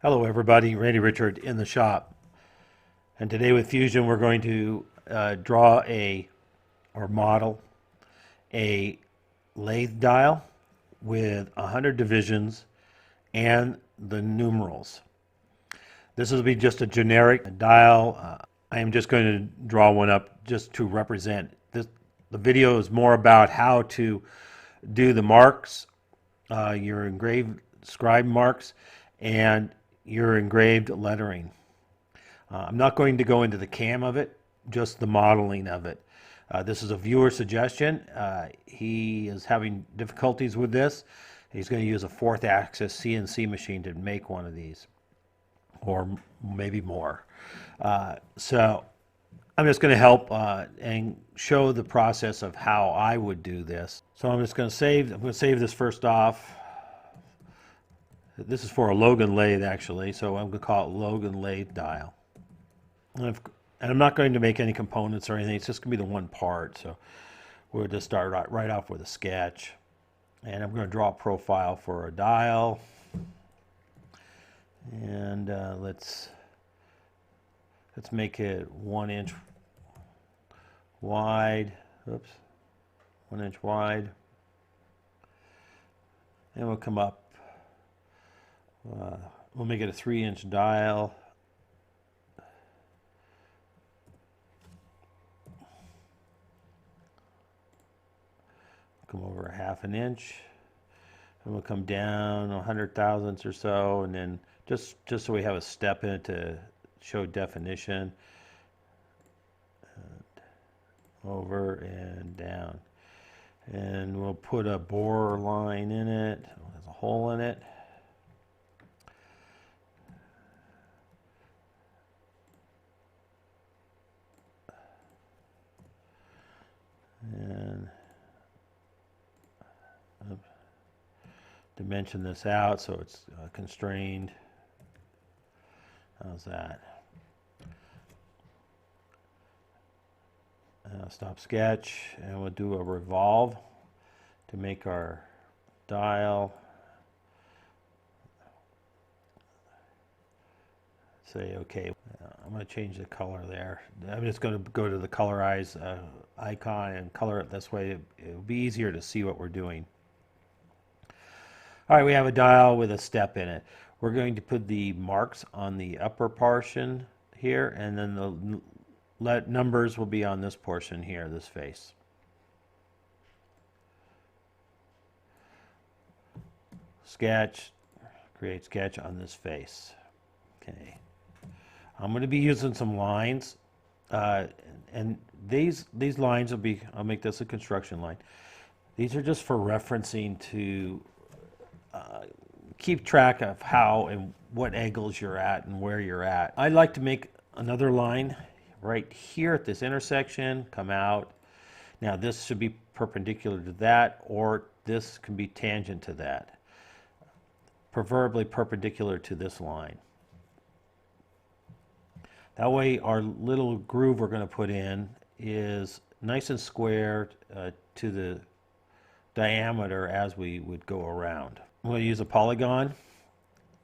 Hello everybody, Randy Richard in the shop. And today with Fusion we're going to draw or model a lathe dial with 100 divisions and the numerals. This will be just a generic dial. I am just going to draw one up just to represent this. The video is more about how to do the marks, your engraved scribe marks, and your engraved lettering. I'm not going to go into the cam of it, just the modeling of it. This is a viewer suggestion. He is having difficulties with this. He's going to use a 4th axis CNC machine to make one of these, or maybe more. So I'm just going to help and show the process of how I would do this. So I'm going to save this first off. This is for a Logan lathe actually, so I'm going to call it Logan lathe dial. And I'm not going to make any components or anything, it's just going to be the one part. So we'll just start right off with a sketch. And I'm going to draw a profile for a dial. And let's make it 1 inch wide. Oops, 1 inch wide. And we'll come up. We'll make it a 3-inch dial. Come over a 1/2 inch, and we'll come down 100 thousandths or so, and then just so we have a step in it to show definition. And over and down, and we'll put a bore line in it. There's a hole in it. And dimension this out so it's constrained. How's that? Stop sketch, and we'll do a revolve to make our dial. Say okay. I'm going to change the color there. I'm just going to go to the colorize icon and color it this way. It'll be easier to see what we're doing. All right, we have a dial with a step in it. We're going to put the marks on the upper portion here, and then the numbers will be on this portion here, this face. Sketch, create sketch on this face. Okay. I'm going to be using some lines, and these lines will be, I'll make this a construction line. These are just for referencing to keep track of how and what angles you're at and where you're at. I'd like to make another line right here at this intersection, come out. Now this should be perpendicular to that, or this can be tangent to that, preferably perpendicular to this line. That way our little groove we're going to put in is nice and square to the diameter as we would go around. I'm going to use a polygon,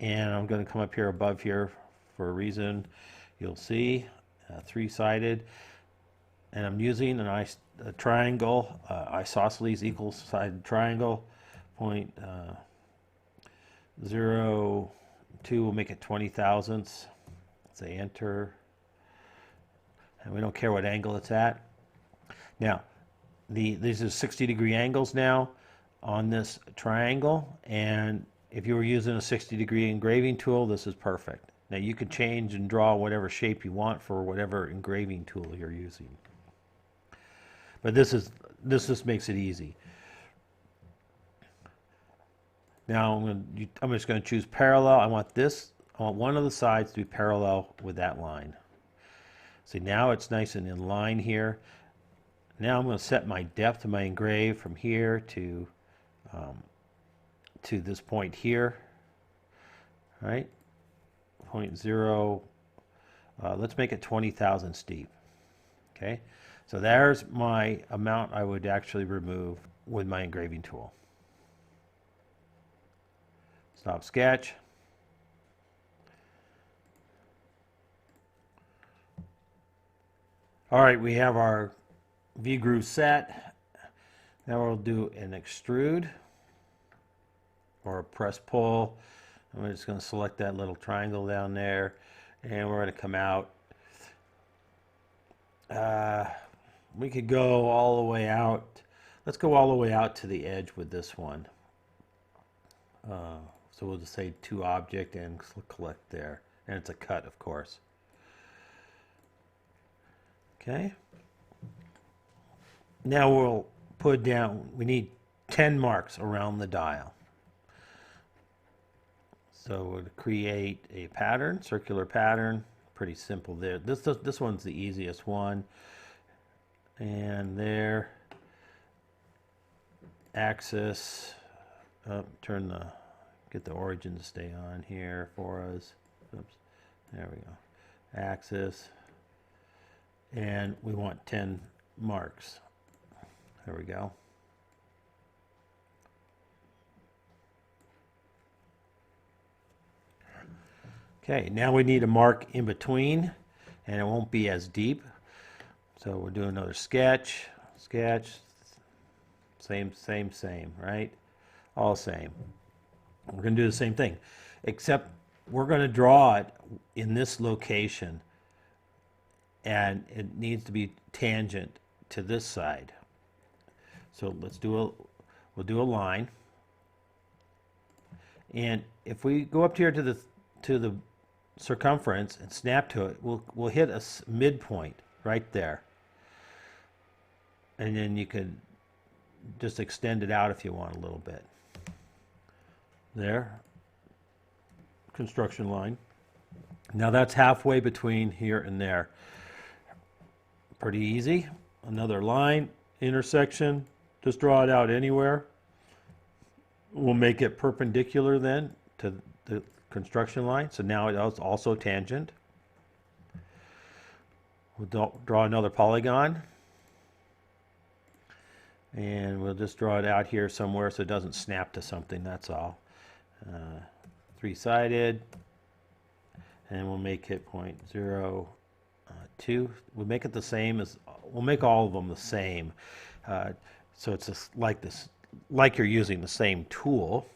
and I'm going to come up here above here for a reason. You'll see 3-sided, and I'm using a triangle, isosceles equal sided triangle. Point 0.02 will make it 20 thousandths. Say enter, and we don't care what angle it's at. Now these are 60-degree angles now on this triangle, and if you were using a 60-degree engraving tool, this is perfect. Now you can change and draw whatever shape you want for whatever engraving tool you're using, but this just makes it easy. Now I'm just going to choose parallel. I want one of the sides to be parallel with that line. See, now it's nice and in line here. Now I'm going to set my depth of my engrave from here to this point here. All right, 0.0. Let's make it 20 thousandths deep. Okay, so there's my amount I would actually remove with my engraving tool. Stop sketch. All right, we have our V-groove set. Now we'll do an extrude or a press pull. I'm just going to select that little triangle down there, and we're going to come out. We could go all the way out. Let's go all the way out to the edge with this one. So we'll just say to object and collect there. And it's a cut, of course. Okay. Now we'll put down, we need 10 marks around the dial. So we'll create a pattern, circular pattern. Pretty simple there. This one's the easiest one. And there. Axis. Get the origin to stay on here for us. Oops. There we go. Axis. And we want 10 marks. There we go. Okay, now we need a mark in between, and it won't be as deep. So we'll do another sketch, same, right? All same. We're going to do the same thing, except we're going to draw it in this location, and it needs to be tangent to this side. So we'll do a line, and if we go up here to the circumference and snap to it, we'll hit a midpoint right there, and then you can just extend it out if you want a little bit. There, construction line. Now that's halfway between here and there. Pretty easy. Another line, intersection, just draw it out anywhere. We'll make it perpendicular then to the construction line, so now it's also tangent. We'll draw another polygon, and we'll just draw it out here somewhere so it doesn't snap to something, that's all. Three-sided, and we'll make it 0.02. We'll make it the same as, we'll make all of them the same, so it's just like this, like you're using the same tool.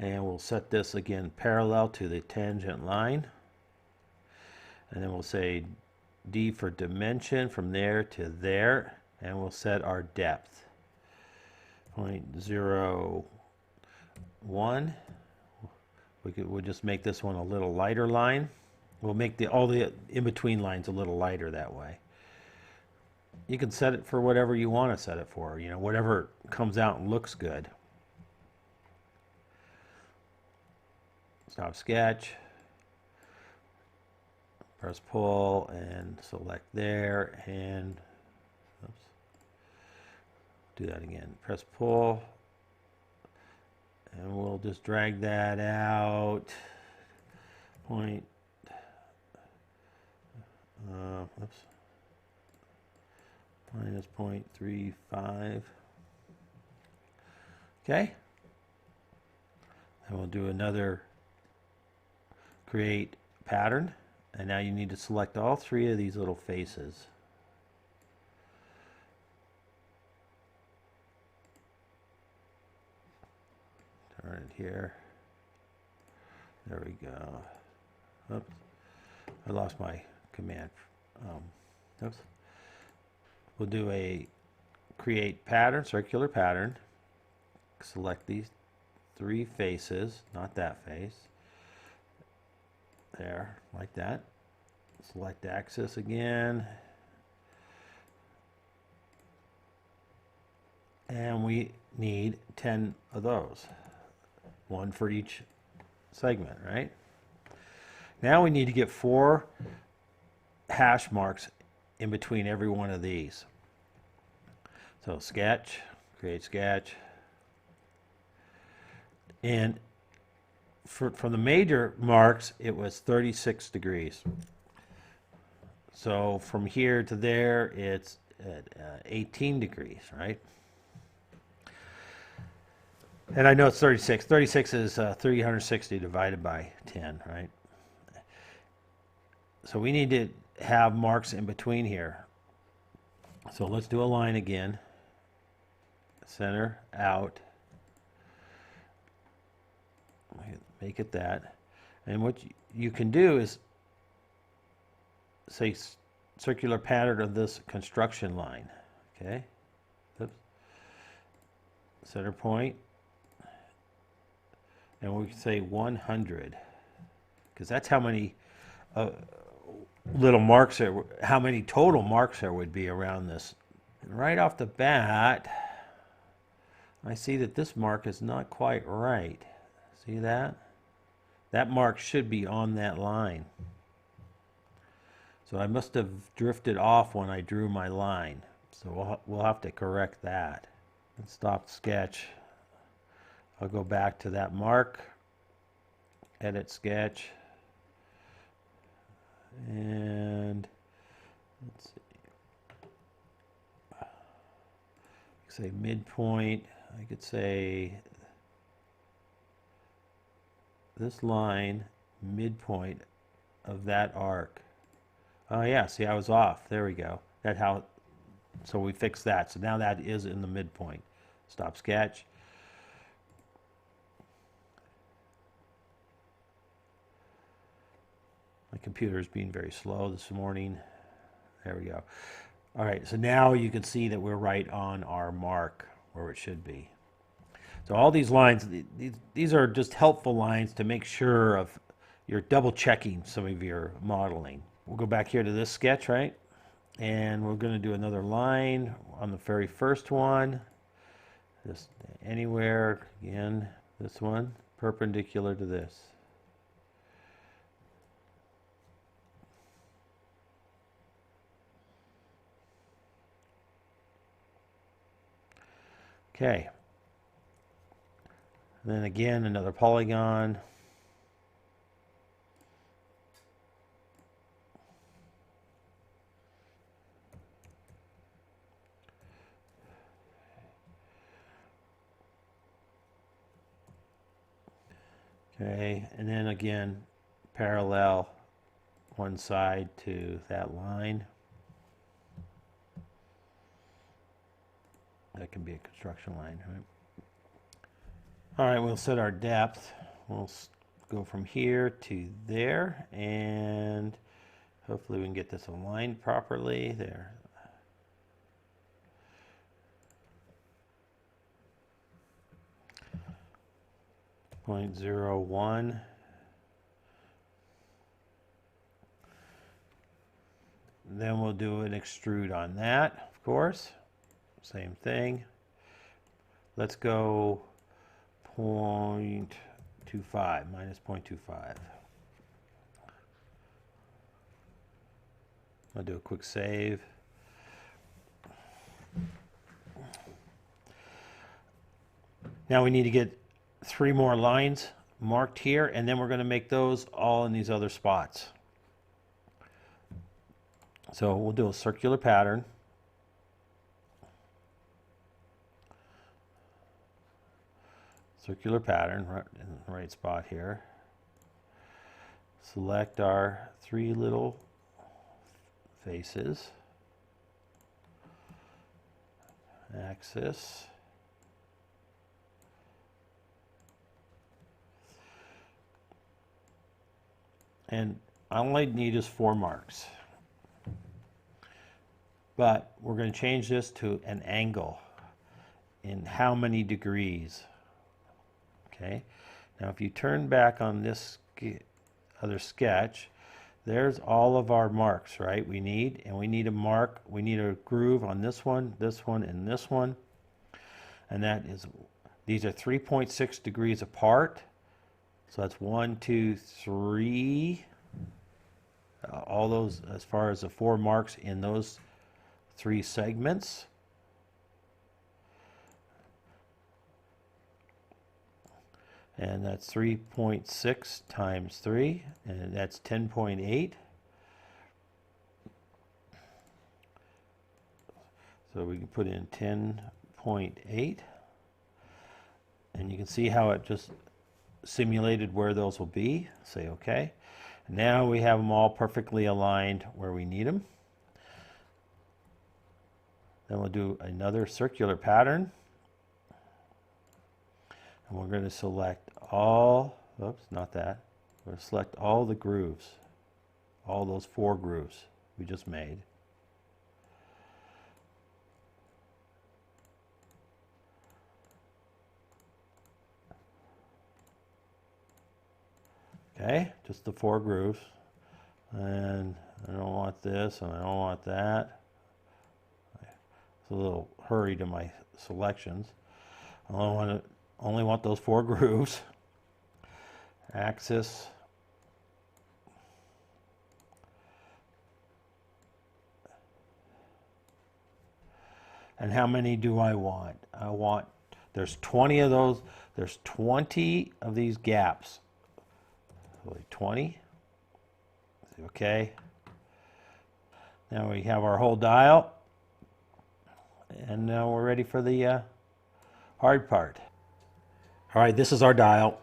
And we'll set this again parallel to the tangent line. And then we'll say D for dimension from there to there. And we'll set our depth. 0.01. We'll just make this one a little lighter line. We'll make all the in-between lines a little lighter that way. You can set it for whatever you want to set it for. You know, whatever comes out and looks good. Stop sketch, press pull and select there, and oops, do that again. Press pull, and we'll just drag that out. Oops. Minus 0.35. Okay. And we'll do another create pattern, and now you need to select all three of these little faces. Turn it here. There we go. Oops. I lost my command. Oops. We'll do a create pattern, circular pattern. Select these three faces, not that face. There, like that. Select axis again. And we need 10 of those. One for each segment, right? Now we need to get 4 hash marks in between every one of these. So sketch, create sketch. And from the major marks, it was 36 degrees. So from here to there, it's at 18 degrees, right? And I know it's 36. 36 is 360 divided by 10, right? So we need to have marks in between here. So let's do a line again. Center, out. Make it that. And what you can do is say circular pattern of this construction line. Okay. Oops. Center point. And we can say 100. Because that's how many little marks there, how many total marks there would be around this. And right off the bat, I see that this mark is not quite right. See that? That mark should be on that line. So I must have drifted off when I drew my line. So we'll have to correct that. Let's stop sketch. I'll go back to that mark, edit sketch, and let's see. Say midpoint. I could say this line, midpoint of that arc. Oh yeah, see, I was off. There we go. So we fixed that. So now that is in the midpoint. Stop sketch. My computer is being very slow this morning. There we go. All right, so now you can see that we're right on our mark where it should be. So all these lines, these are just helpful lines to make sure of you're double checking some of your modeling. We'll go back here to this sketch, right? And we're going to do another line on the very first one. Just anywhere, again, this one, perpendicular to this. Okay. And then again, another polygon. Okay, and then again, parallel one side to that line. That can be a construction line, right? All right, we'll set our depth. We'll go from here to there, and hopefully we can get this aligned properly there. .01. Then we'll do an extrude on that, of course. Same thing. Let's go 0.25, minus 0.25. I'll do a quick save. Now we need to get 3 more lines marked here, and then we're going to make those all in these other spots. So we'll do a circular pattern. Circular pattern right in the right spot here. Select our 3 little faces. Axis. And all I need is 4 marks. But we're going to change this to an angle in how many degrees. Okay. Now if you turn back on this other sketch, there's all of our marks, right? We need a mark, we need a groove on this one, and this one. And that is, these are 3.6 degrees apart. So that's 1, 2, 3. All those, as far as the 4 marks in those 3 segments. And that's 3.6 times 3, and that's 10.8. So we can put in 10.8. And you can see how it just simulated where those will be. Say OK. Now we have them all perfectly aligned where we need them. Then we'll do another circular pattern. And we're going to select all, oops, not that. We're going to select all the grooves, all those 4 grooves we just made. Okay, just the 4 grooves. And I don't want this and I don't want that. It's a little hurry to my selections. I only want those 4 grooves. Axis. And how many do I want? There's 20 of those. There's 20 of these gaps. 20. Okay. Now we have our whole dial. And now we're ready for the hard part. All right, this is our dial.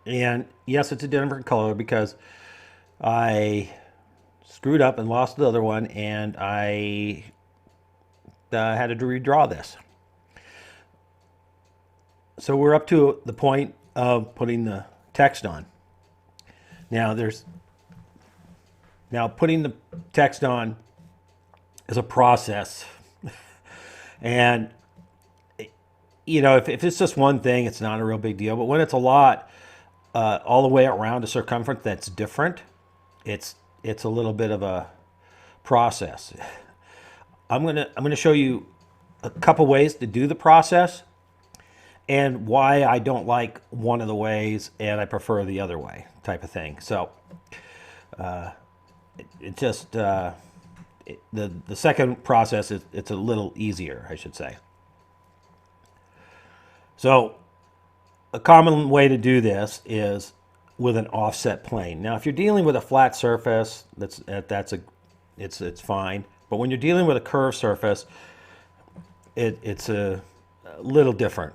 And yes, it's a different color because I screwed up and lost the other one, and I had to redraw this. So we're up to the point of putting the text on. Now putting the text on is a process. And you know, if it's just one thing, it's not a real big deal. But when it's a lot, all the way around a circumference that's different, it's a little bit of a process. I'm gonna show you a couple ways to do the process and why I don't like one of the ways and I prefer the other way, type of thing. So the second process it's a little easier, I should say. So a common way to do this is with an offset plane. Now, if you're dealing with a flat surface, it's fine. But when you're dealing with a curved surface, it's a little different.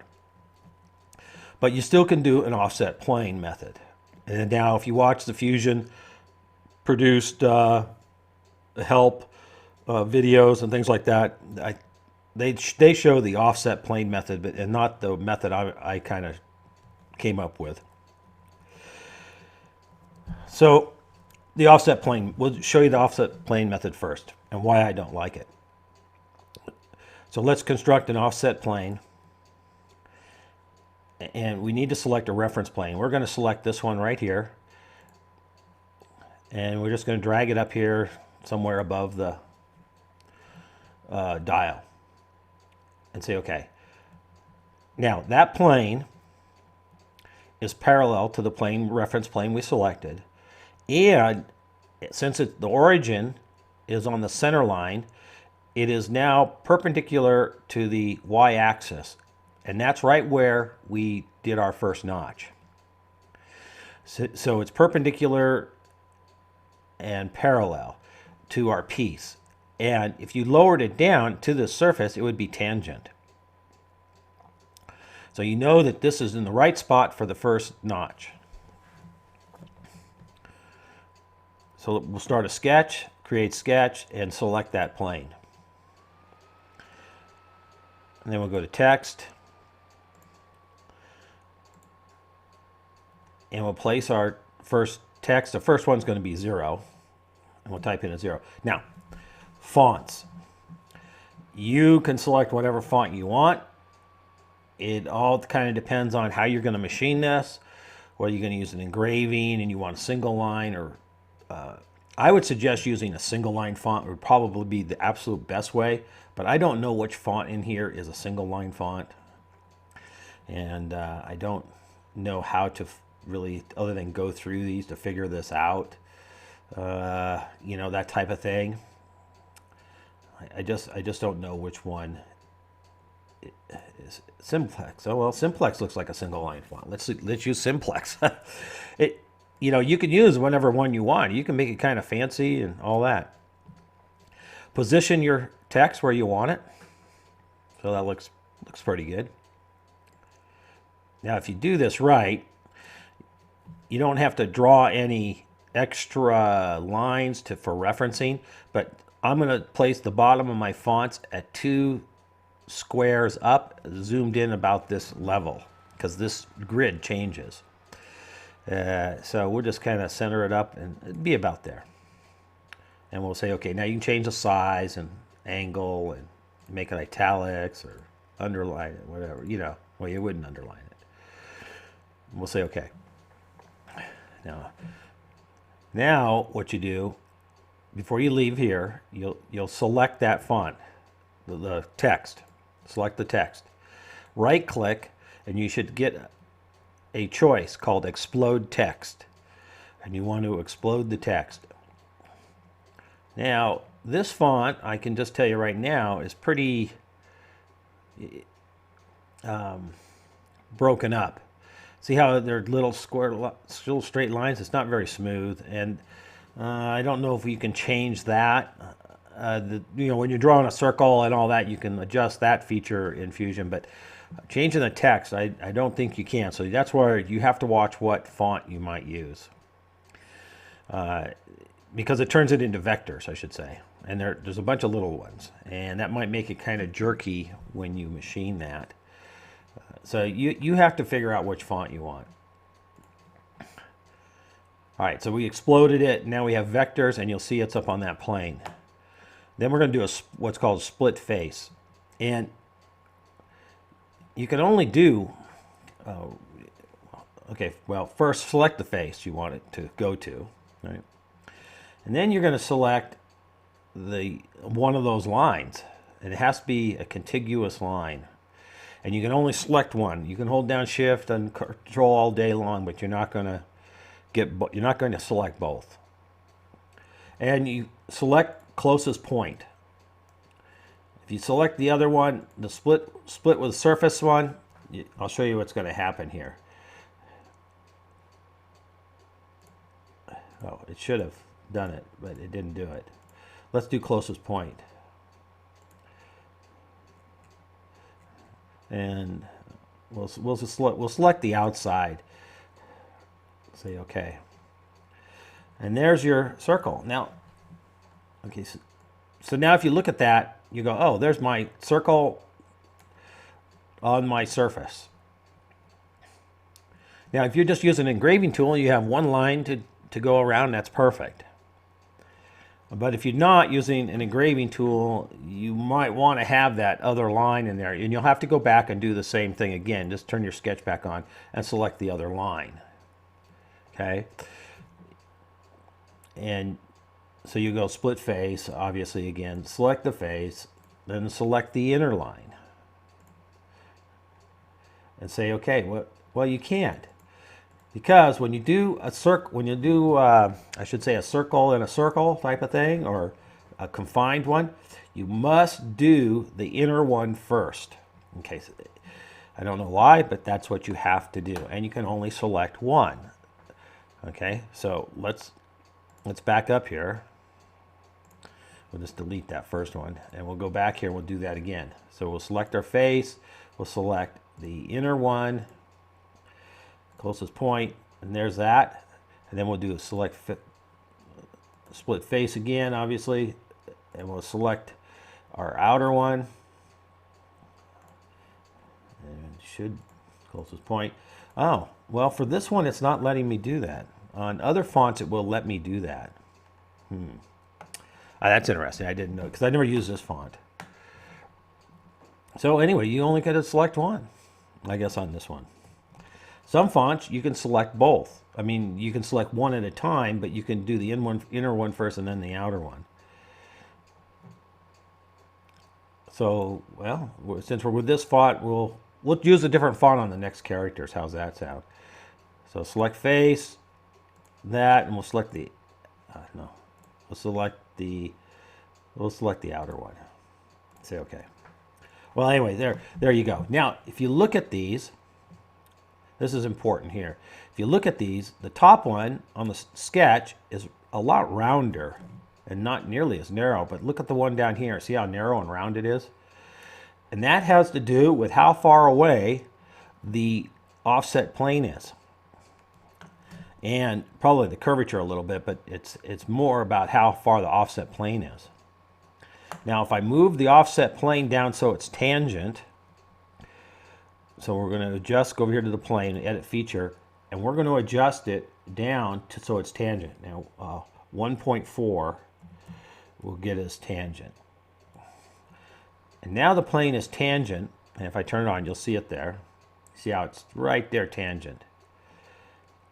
But you still can do an offset plane method. And now, if you watch the Fusion produced help videos and things like that, they show the offset plane method, and not the method I kind of came up with. So the offset plane, we'll show you the offset plane method first and why I don't like it. So let's construct an offset plane. And we need to select a reference plane. We're going to select this one right here. And we're just going to drag it up here somewhere above the dial. And say OK. Now that plane is parallel to the reference plane we selected. And since the origin is on the center line, it is now perpendicular to the y-axis. And that's right where we did our first notch. So it's perpendicular and parallel to our piece. And if you lowered it down to the surface, it would be tangent. So you know that this is in the right spot for the first notch. So we'll start a sketch, create sketch, and select that plane. And then we'll go to text. And we'll place our first text. The first one's going to be 0. And we'll type in a 0. Now, fonts. You can select whatever font you want. It all kind of depends on how you're going to machine this. Whether you're going to use an engraving and you want a single line, or I would suggest using a single line font would probably be the absolute best way. But I don't know which font in here is a single line font. And I don't know how to really, other than go through these to figure this out, you know, that type of thing. I just don't know which one is Simplex. Oh well, Simplex looks like a single line font. Let's use Simplex. You know, you can use whatever one you want. You can make it kind of fancy and all that. Position your text where you want it. So that looks pretty good. Now, if you do this right, you don't have to draw any extra lines for referencing, but I'm going to place the bottom of my fonts at 2 squares up, zoomed in about this level, because this grid changes. So we'll just kind of center it up and it'd be about there. And we'll say, okay, now you can change the size and angle and make it italics or underline it, whatever, you know. Well, you wouldn't underline it. We'll say, okay. Now what you do, before you leave here, you'll select that font, the text. Select the text. Right click, and you should get a choice called Explode Text. And you want to explode the text. Now, this font, I can just tell you right now, is pretty broken up. See how they're little little straight lines? It's not very smooth, and I don't know if you can change that. You know, when you're drawing a circle and all that, you can adjust that feature in Fusion, but changing the text, I don't think you can. So that's where you have to watch what font you might use. Because it turns it into vectors, I should say. And there's a bunch of little ones. And that might make it kind of jerky when you machine that. So you have to figure out which font you want. All right, so we exploded it. Now we have vectors, and you'll see it's up on that plane. Then we're going to do what's called split face. And you can only do, okay, well, first select the face you want it to go to, right? And then you're going to select one of those lines. And it has to be a contiguous line. And you can only select one. You can hold down Shift and Control all day long, but you're not going to select both. And you select closest point. If you select the other one, the split with surface one, I'll show you what's going to happen here. Oh, it should have done it, but it didn't do it. Let's do closest point. And we'll select the outside. Say okay. And there's your circle. Now, okay, so now if you look at that, you go, oh, there's my circle on my surface. Now, if you're just using an engraving tool, you have one line to go around, that's perfect. But if you're not using an engraving tool, you might want to have that other line in there. And you'll have to go back and do the same thing again. Just turn your sketch back on and select the other line. Okay? And so you go split face, obviously again, select the face, then select the inner line. And say, okay, well you can't. Because when you do a circle, I should say a circle in a circle type of thing, or a confined one, you must do the inner one first. In case, I don't know why, but that's what you have to do. And you can only select one. Okay, so let's back up here. We'll just delete that first one, and we'll go back here and we'll do that again. So we'll select our face, we'll select the inner one, closest point, and there's that. And then we'll do a split face again, obviously, and we'll select our outer one. And should closest point. Oh, well, for this one, it's not letting me do that. On other fonts, it will let me do that. That's interesting. I didn't know, because I never used this font. So anyway, you only got to select one, I guess, on this one. Some fonts, you can select both. I mean, you can select one at a time, but you can do the inner one first and then the outer one. So, well, since we're with this font, we'll use a different font on the next characters. How's that sound? So select face, that, and we'll select the, no, we'll select the outer one. Say okay. Well, anyway, there you go. Now, if you look at these, this is important here. If you look at these, the top one on the sketch is a lot rounder and not nearly as narrow, but look at the one down here. See how narrow and round it is? And that has to do with how far away the offset plane is. and probably the curvature a little bit, but it's more about how far the offset plane is. Now, if I move the offset plane down so it's tangent, so we're going to adjust, go over here to the plane, edit feature, and we're going to adjust it down so it's tangent. Now, 1.4 will get us tangent. And now the plane is tangent, and if I turn it on, you'll see it there. See how it's right there, tangent.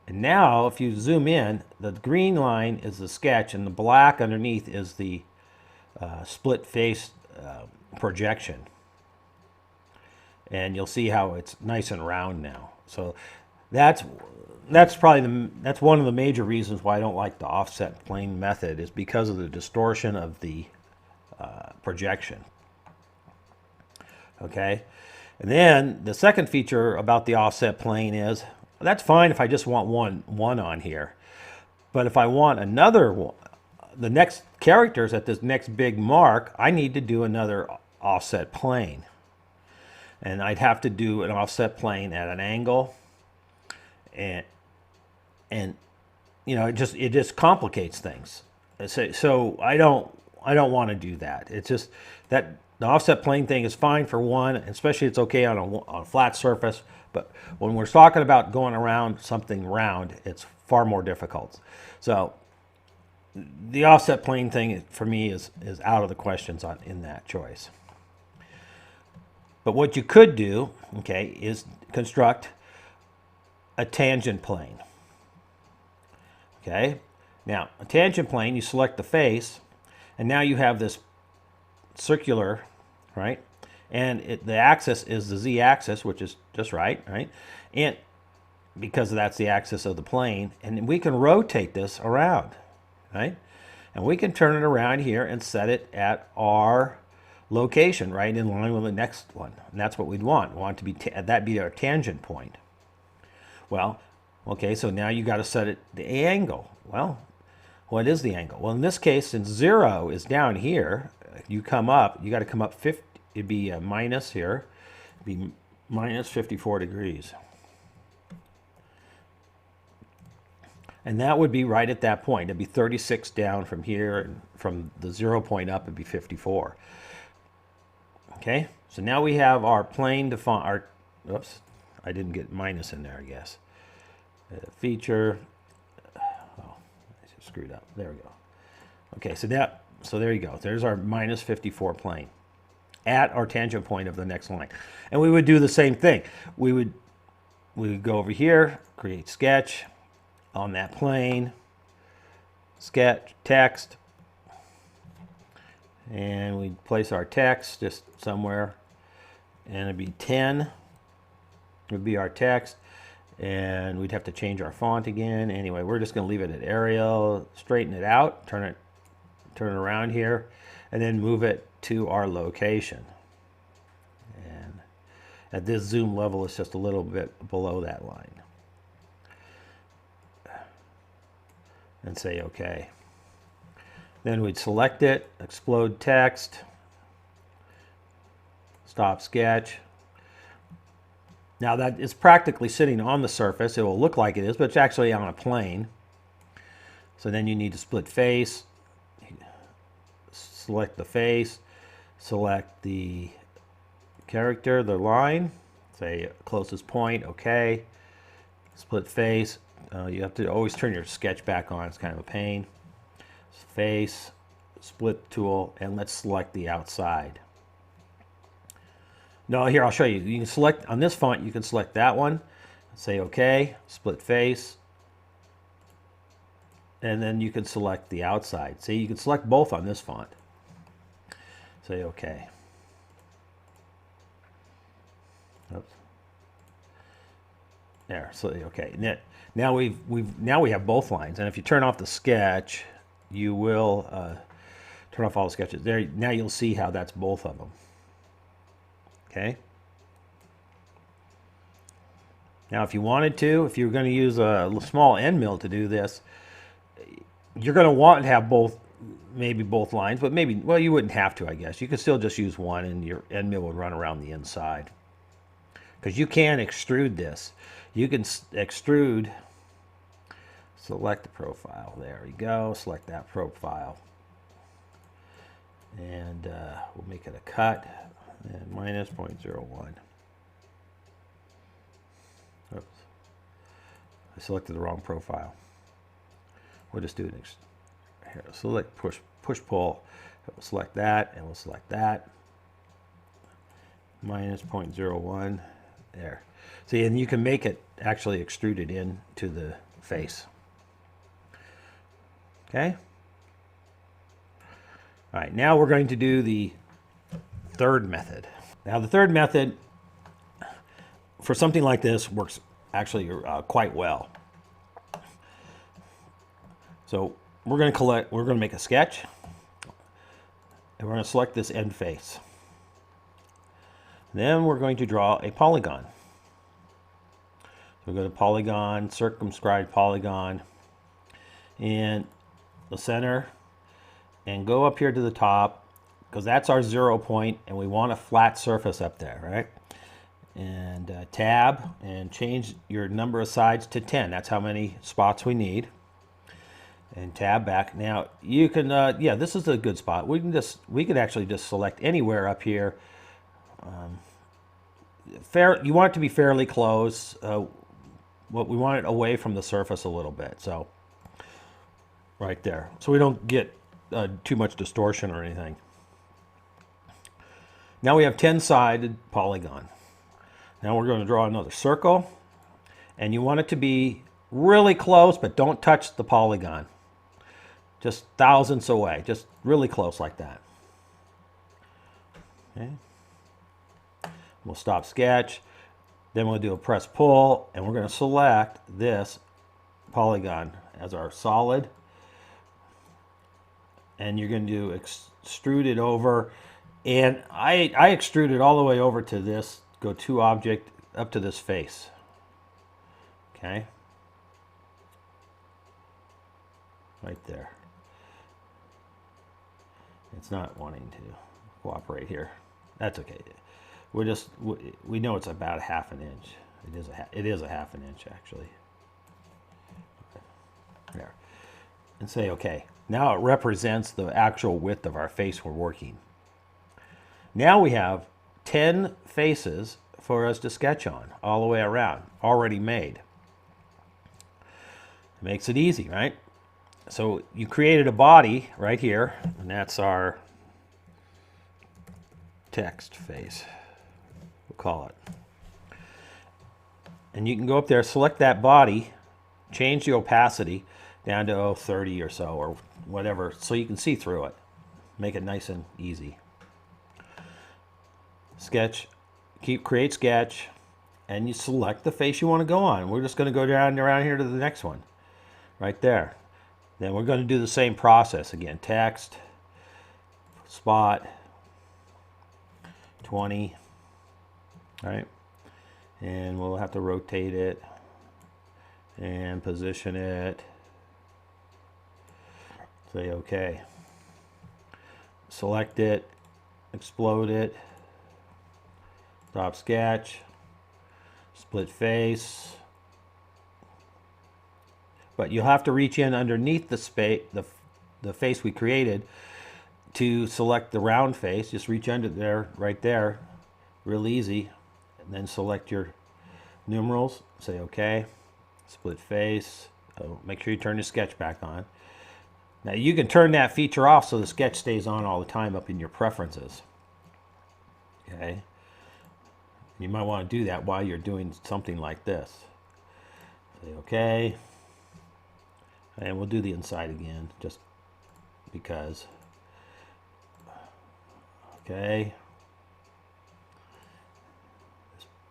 And now, if you zoom in, the green line is the sketch, and the black underneath is the split face projection. And you'll see how it's nice and round now. So that's probably that's one of the major reasons why I don't like the offset plane method, is because of the distortion of the projection. Okay, and then the second feature about the offset plane is that's fine if I just want one on here, but if I want another one, the next characters at this next big mark, I need to do another offset plane. And I'd have to do an offset plane at an angle, and you know, it just complicates things. So I don't want to do that. It's just that the offset plane thing is fine for one, especially it's okay on a flat surface. But when we're talking about going around something round, it's far more difficult. So the offset plane thing for me is out of the questions in that choice. But what you could do, okay, is construct a tangent plane. Okay, now a tangent plane, you select the face, and now you have this circular, right? And the axis is the z-axis, which is just right? And because that's the axis of the plane, and we can rotate this around, right? And we can turn it around here and set it at our location, right in line with the next one, and that's what we'd want. We want it to be that be our tangent point. Well, okay, so now you got to set it the angle. Well, what is the angle? Well, in this case, since 0 is down here, you come up. You got to come up 50. It'd be a minus here. It'd be minus 54 degrees, and that would be right at that point. It'd be 36 down from here, and from the 0 point up, it'd be 54. Okay, so now we have our plane defined. Oops, I didn't get minus in there, I guess. Feature. Oh, I just screwed up. There we go. Okay, so there you go. There's our minus 54 plane at our tangent point of the next line. And we would do the same thing. We would go over here, create sketch on that plane, sketch, text, and we'd place our text just somewhere, and it'd be 10 would be our text, and we'd have to change our font again. Anyway, we're just going to leave it at Arial, straighten it out, turn it around here, and then move it to our location. And at this zoom level, it's just a little bit below that line. And say OK. Then we'd select it, explode text, stop sketch. Now that is practically sitting on the surface. It will look like it is, but it's actually on a plane. So then you need to split face, select the face, select the character, the line, say closest point, OK. Split face. You have to always turn your sketch back on. It's kind of a pain. Face, split tool, and let's select the outside. No, here I'll show you. You can select on this font. You can select that one. Say OK. Split face, and then you can select the outside. See, you can select both on this font. Say OK. Oops. There. So OK. Now we have both lines, and if you turn off the sketch, you will turn off all the sketches. There. Now you'll see how that's both of them. Okay. Now, if you wanted to, if you're going to use a small end mill to do this, you're going to want to have maybe both lines, but maybe, well, you wouldn't have to, I guess. You could still just use one, and your end mill would run around the inside. Because you can extrude this. You can extrude select the profile. There we go. Select that profile. And we'll make it a cut. And minus 0.01. Oops. I selected the wrong profile. We'll just do it here. Select push pull. We'll select that and we'll select that. Minus 0.01. There. See, and you can make it actually extruded into the face. Okay? All right, now we're going to do the third method. Now the third method for something like this works actually quite well. So we're going to make a sketch, and we're going to select this end face. Then we're going to draw a polygon. So we go to polygon, circumscribe polygon, and the center, and go up here to the top, because that's our 0 point, and we want a flat surface up there, right? And tab, and change your number of sides to 10. That's how many spots we need. And tab back. Now you can, yeah, this is a good spot. We could actually just select anywhere up here. You want it to be fairly close. We want it away from the surface a little bit. So right there, so we don't get too much distortion or anything. Now we have 10-sided polygon. Now we're going to draw another circle, and you want it to be really close, but don't touch the polygon. Just thousandths away, just really close like that. Okay. We'll stop sketch. Then we'll do a press pull, and we're going to select this polygon as our solid. And you're going to do extrude it over. And I extrude it all the way over to this, go to object, up to this face. Okay. Right there. It's not wanting to cooperate here. That's okay. We know it's about 1/2 inch. It is a 1/2 inch actually. Okay. There. And say okay. Now it represents the actual width of our face we're working. Now we have 10 faces for us to sketch on all the way around, already made. It makes it easy, right? So you created a body right here, and that's our text face, we'll call it. And you can go up there, select that body, change the opacity down to 30 or so, or whatever, so you can see through it. Make it nice and easy. Sketch, create sketch, and you select the face you want to go on. We're just going to go down around here to the next one, right there. Then we're going to do the same process again. Text, spot, 20, right? And we'll have to rotate it and position it. Say okay. Select it, explode it, stop sketch, split face. But you'll have to reach in underneath the face we created to select the round face. Just reach under there, right there, real easy. And then select your numerals, say okay, split face. Oh, make sure you turn the sketch back on. Now you can turn that feature off so the sketch stays on all the time up in your preferences. Okay. You might want to do that while you're doing something like this. Say okay. And we'll do the inside again, just because. Okay.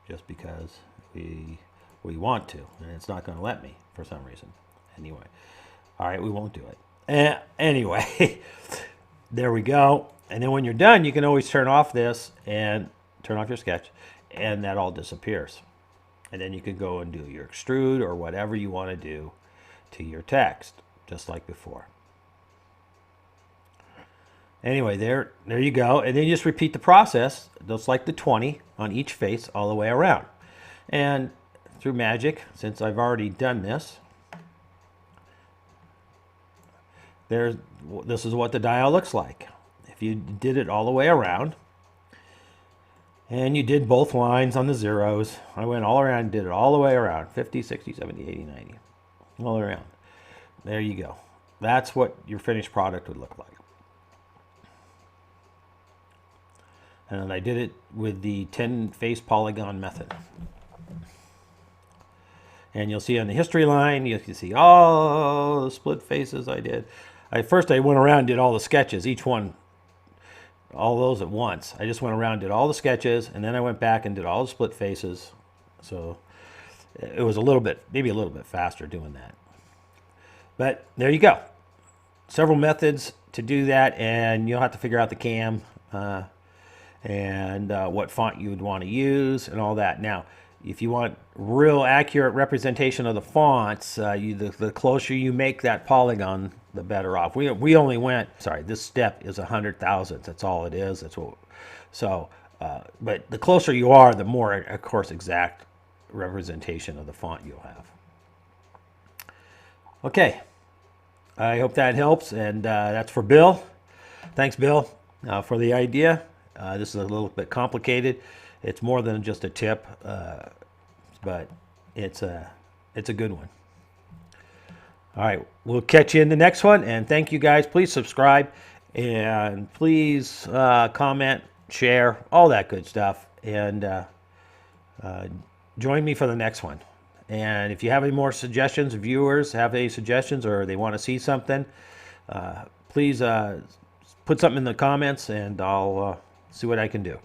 Just because we want to, and it's not going to let me for some reason. Anyway, all right, we won't do it. Anyway, there we go. And then when you're done, you can always turn off this and turn off your sketch, and that all disappears. And then you can go and do your extrude or whatever you want to do to your text, just like before. Anyway, there you go. And then you just repeat the process, just like the 20 on each face all the way around. And through magic, since I've already done this, this is what the dial looks like. If you did it all the way around, and you did both lines on the zeros, I went all around and did it all the way around, 50, 60, 70, 80, 90, all around. There you go. That's what your finished product would look like. And I did it with the 10-face polygon method. And you'll see on the history line, you can see all the split faces I did. First I went around and did all the sketches, each one, all those at once. I just went around and did all the sketches, and then I went back and did all the split faces. So it was a little bit, maybe a little bit faster doing that. But there you go. Several methods to do that, and you'll have to figure out the cam and what font you would want to use and all that. Now, if you want real accurate representation of the fonts, the closer you make that polygon, the better off. We only went, sorry, this step is 100 thousandths. That's all it is. That's what. So, but the closer you are, the more, of course, exact representation of the font you'll have. Okay, I hope that helps, and that's for Bill. Thanks, Bill, for the idea. This is a little bit complicated. It's more than just a tip, but it's a good one. All right, we'll catch you in the next one, and thank you guys. Please subscribe, and please comment, share, all that good stuff, and join me for the next one. And if you have any more suggestions, viewers have any suggestions, or they want to see something, please put something in the comments, and I'll see what I can do.